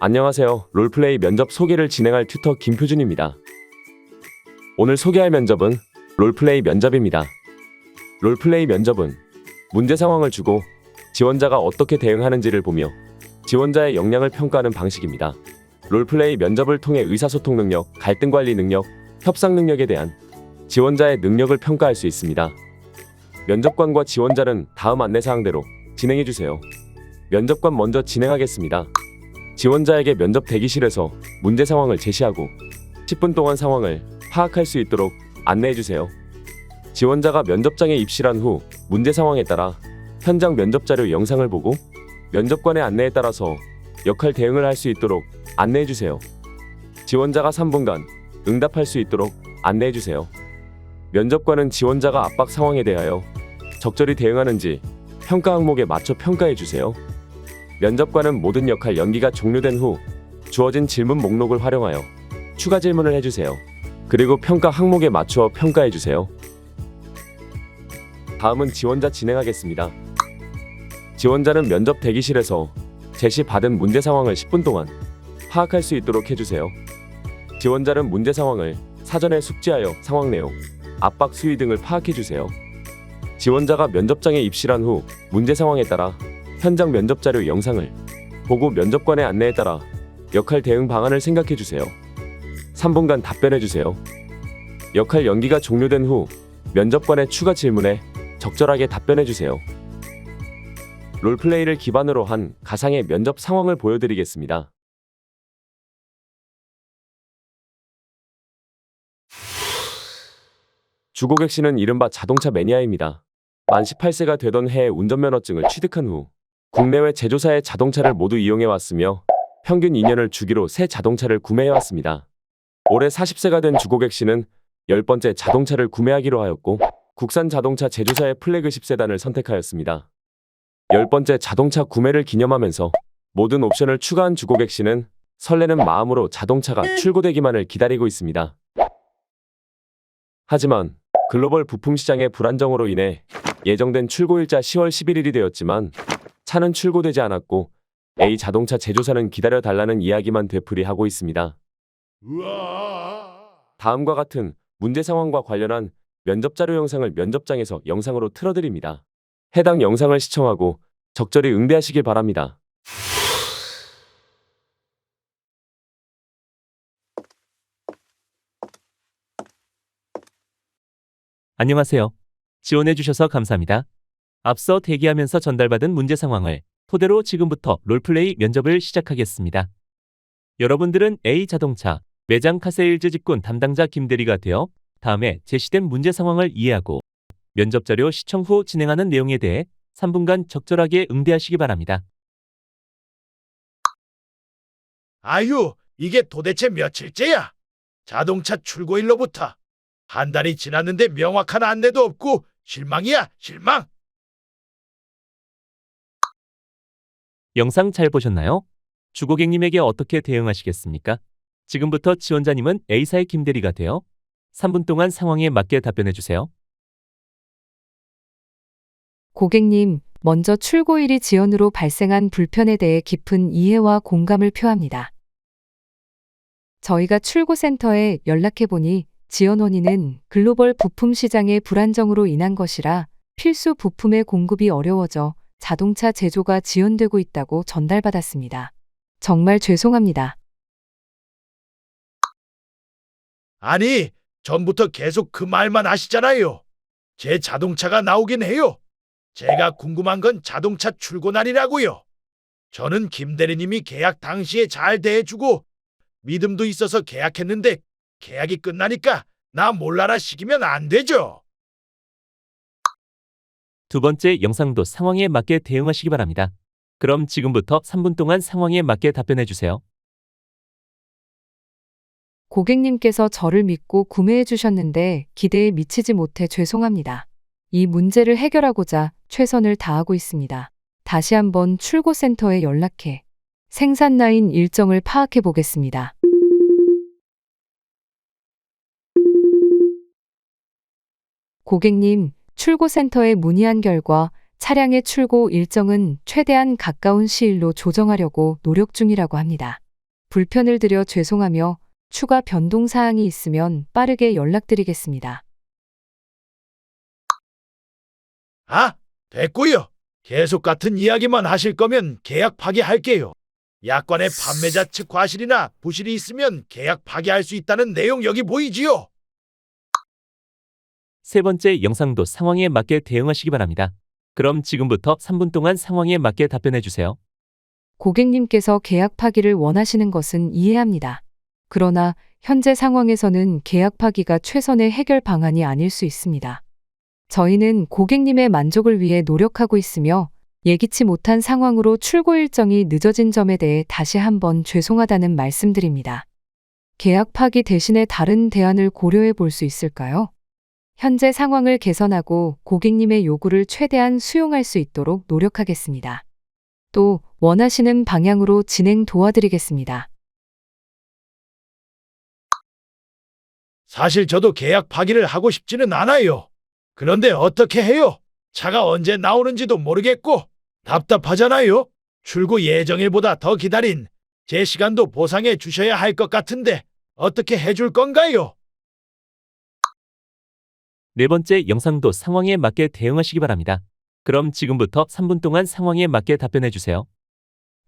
안녕하세요. 롤플레이 면접 소개를 진행할 튜터 김표준입니다. 오늘 소개할 면접은 롤플레이 면접입니다. 롤플레이 면접은 문제 상황을 주고 지원자가 어떻게 대응하는지를 보며 지원자의 역량을 평가하는 방식입니다. 롤플레이 면접을 통해 의사소통 능력, 갈등 관리 능력, 협상 능력에 대한 지원자의 능력을 평가할 수 있습니다. 면접관과 지원자는 다음 안내사항대로 진행해주세요. 면접관 먼저 진행하겠습니다. 지원자에게 면접 대기실에서 문제 상황을 제시하고 10분 동안 상황을 파악할 수 있도록 안내해주세요. 지원자가 면접장에 입실한 후 문제 상황에 따라 현장 면접 자료 영상을 보고 면접관의 안내에 따라서 역할 대응을 할 수 있도록 안내해주세요. 지원자가 3분간 응답할 수 있도록 안내해주세요. 면접관은 지원자가 압박 상황에 대하여 적절히 대응하는지 평가 항목에 맞춰 평가해주세요. 면접관은 모든 역할 연기가 종료된 후 주어진 질문 목록을 활용하여 추가 질문을 해주세요. 그리고 평가 항목에 맞추어 평가해주세요. 다음은 지원자 진행하겠습니다. 지원자는 면접 대기실에서 제시받은 문제 상황을 10분 동안 파악할 수 있도록 해주세요. 지원자는 문제 상황을 사전에 숙지하여 상황 내용, 압박 수위 등을 파악해주세요. 지원자가 면접장에 입실한 후 문제 상황에 따라 현장 면접 자료 영상을 보고 면접관의 안내에 따라 역할 대응 방안을 생각해주세요. 3분간 답변해주세요. 역할 연기가 종료된 후 면접관의 추가 질문에 적절하게 답변해주세요. 롤플레이를 기반으로 한 가상의 면접 상황을 보여드리겠습니다. 주고객 씨는 이른바 자동차 매니아입니다. 만 18세가 되던 해에 운전면허증을 취득한 후 국내외 제조사의 자동차를 모두 이용해왔으며 평균 2년을 주기로 새 자동차를 구매해왔습니다. 올해 40세가 된 주고객 씨는 10번째 자동차를 구매하기로 하였고 국산 자동차 제조사의 플래그십 세단을 선택하였습니다. 10번째 자동차 구매를 기념하면서 모든 옵션을 추가한 주고객 씨는 설레는 마음으로 자동차가 출고되기만을 기다리고 있습니다. 하지만 글로벌 부품 시장의 불안정으로 인해 예정된 출고일자 10월 11일이 되었지만 차는 출고되지 않았고 A 자동차 제조사는 기다려달라는 이야기만 되풀이하고 있습니다. 다음과 같은 문제 상황과 관련한 면접 자료 영상을 면접장에서 영상으로 틀어드립니다. 해당 영상을 시청하고 적절히 응대하시길 바랍니다. 안녕하세요. 지원해주셔서 감사합니다. 앞서 대기하면서 전달받은 문제 상황을 토대로 지금부터 롤플레이 면접을 시작하겠습니다. 여러분들은 A 자동차 매장 카세일즈 직군 담당자 김대리가 되어 다음에 제시된 문제 상황을 이해하고 면접 자료 시청 후 진행하는 내용에 대해 3분간 적절하게 응대하시기 바랍니다. 아유, 이게 도대체 며칠째야? 자동차 출고일로부터 한 달이 지났는데 명확한 안내도 없고 실망이야, 실망. 영상 잘 보셨나요? 주고객님에게 어떻게 대응하시겠습니까? 지금부터 지원자님은 A사의 김대리가 되어 3분 동안 상황에 맞게 답변해주세요. 고객님, 먼저 출고일이 지연으로 발생한 불편에 대해 깊은 이해와 공감을 표합니다. 저희가 출고센터에 연락해보니 지연 원인은 글로벌 부품 시장의 불안정으로 인한 것이라 필수 부품의 공급이 어려워져 자동차 제조가 지연되고 있다고 전달받았습니다. 정말 죄송합니다. 아니, 전부터 계속 그 말만 하시잖아요. 제 자동차가 나오긴 해요. 제가 궁금한 건 자동차 출고날이라고요. 저는 김 대리님이 계약 당시에 잘 대해주고 믿음도 있어서 계약했는데 계약이 끝나니까 나 몰라라 시키면 안 되죠. 두 번째 영상도 상황에 맞게 대응하시기 바랍니다. 그럼 지금부터 3분 동안 상황에 맞게 답변해주세요. 고객님께서 저를 믿고 구매해 주셨는데 기대에 미치지 못해 죄송합니다. 이 문제를 해결하고자 최선을 다하고 있습니다. 다시 한번 출고센터에 연락해 생산 라인 일정을 파악해 보겠습니다. 고객님, 출고센터에 문의한 결과 차량의 출고 일정은 최대한 가까운 시일로 조정하려고 노력 중이라고 합니다. 불편을 드려 죄송하며 추가 변동 사항이 있으면 빠르게 연락드리겠습니다. 아, 됐고요. 계속 같은 이야기만 하실 거면 계약 파기할게요. 약관에 판매자 측 과실이나 부실이 있으면 계약 파기할 수 있다는 내용 여기 보이지요? 세 번째 영상도 상황에 맞게 대응하시기 바랍니다. 그럼 지금부터 3분 동안 상황에 맞게 답변해 주세요. 고객님께서 계약 파기를 원하시는 것은 이해합니다. 그러나 현재 상황에서는 계약 파기가 최선의 해결 방안이 아닐 수 있습니다. 저희는 고객님의 만족을 위해 노력하고 있으며 예기치 못한 상황으로 출고 일정이 늦어진 점에 대해 다시 한번 죄송하다는 말씀드립니다. 계약 파기 대신에 다른 대안을 고려해 볼 수 있을까요? 현재 상황을 개선하고 고객님의 요구를 최대한 수용할 수 있도록 노력하겠습니다. 또 원하시는 방향으로 진행 도와드리겠습니다. 사실 저도 계약 파기를 하고 싶지는 않아요. 그런데 어떻게 해요? 차가 언제 나오는지도 모르겠고 답답하잖아요. 출고 예정일보다 더 기다린 제 시간도 보상해 주셔야 할 것 같은데 어떻게 해줄 건가요? 네 번째 영상도 상황에 맞게 대응하시기 바랍니다. 그럼 지금부터 3분 동안 상황에 맞게 답변해 주세요.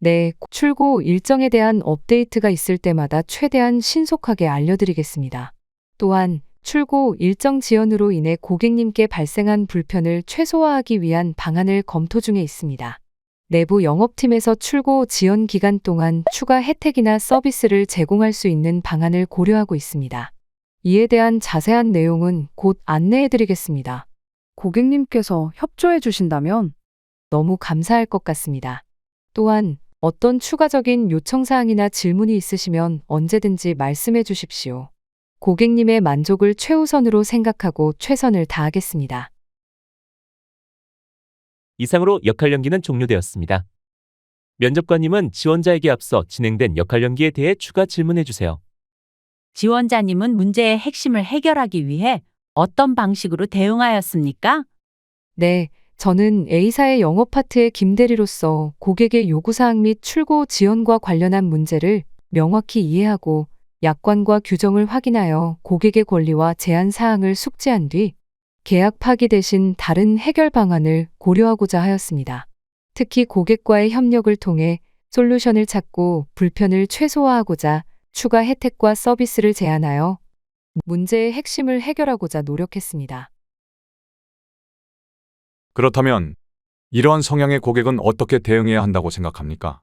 네, 출고 일정에 대한 업데이트가 있을 때마다 최대한 신속하게 알려드리겠습니다. 또한 출고 일정 지연으로 인해 고객님께 발생한 불편을 최소화하기 위한 방안을 검토 중에 있습니다. 내부 영업팀에서 출고 지연 기간 동안 추가 혜택이나 서비스를 제공할 수 있는 방안을 고려하고 있습니다. 이에 대한 자세한 내용은 곧 안내해 드리겠습니다. 고객님께서 협조해 주신다면 너무 감사할 것 같습니다. 또한 어떤 추가적인 요청사항이나 질문이 있으시면 언제든지 말씀해 주십시오. 고객님의 만족을 최우선으로 생각하고 최선을 다하겠습니다. 이상으로 역할 연기는 종료되었습니다. 면접관님은 지원자에게 앞서 진행된 역할 연기에 대해 추가 질문해 주세요. 지원자님은 문제의 핵심을 해결하기 위해 어떤 방식으로 대응하였습니까? 네, 저는 A사의 영업 파트의 김대리로서 고객의 요구사항 및 출고 지연과 관련한 문제를 명확히 이해하고 약관과 규정을 확인하여 고객의 권리와 제한 사항을 숙지한 뒤 계약 파기 대신 다른 해결 방안을 고려하고자 하였습니다. 특히 고객과의 협력을 통해 솔루션을 찾고 불편을 최소화하고자 추가 혜택과 서비스를 제안하여 문제의 핵심을 해결하고자 노력했습니다. 그렇다면 이러한 성향의 고객은 어떻게 대응해야 한다고 생각합니까?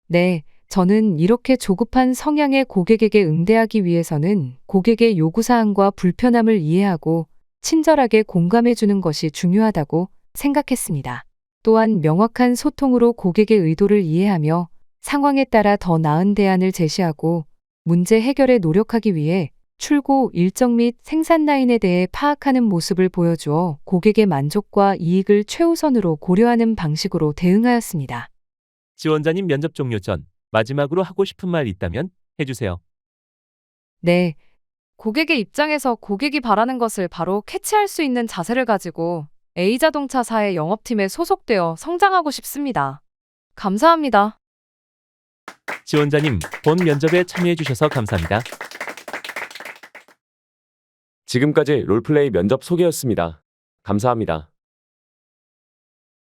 네, 저는 이렇게 조급한 성향의 고객에게 응대하기 위해서는 고객의 요구사항과 불편함을 이해하고 친절하게 공감해 주는 것이 중요하다고 생각했습니다. 또한 명확한 소통으로 고객의 의도를 이해하며 상황에 따라 더 나은 대안을 제시하고 문제 해결에 노력하기 위해 출고 일정 및 생산 라인에 대해 파악하는 모습을 보여주어 고객의 만족과 이익을 최우선으로 고려하는 방식으로 대응하였습니다. 지원자님 면접 종료 전 마지막으로 하고 싶은 말 있다면 해주세요. 네. 고객의 입장에서 고객이 바라는 것을 바로 캐치할 수 있는 자세를 가지고 A자동차사의 영업팀에 소속되어 성장하고 싶습니다. 감사합니다. 지원자님, 본 면접에 참여해 주셔서 감사합니다. 지금까지 롤플레이 면접 소개였습니다. 감사합니다.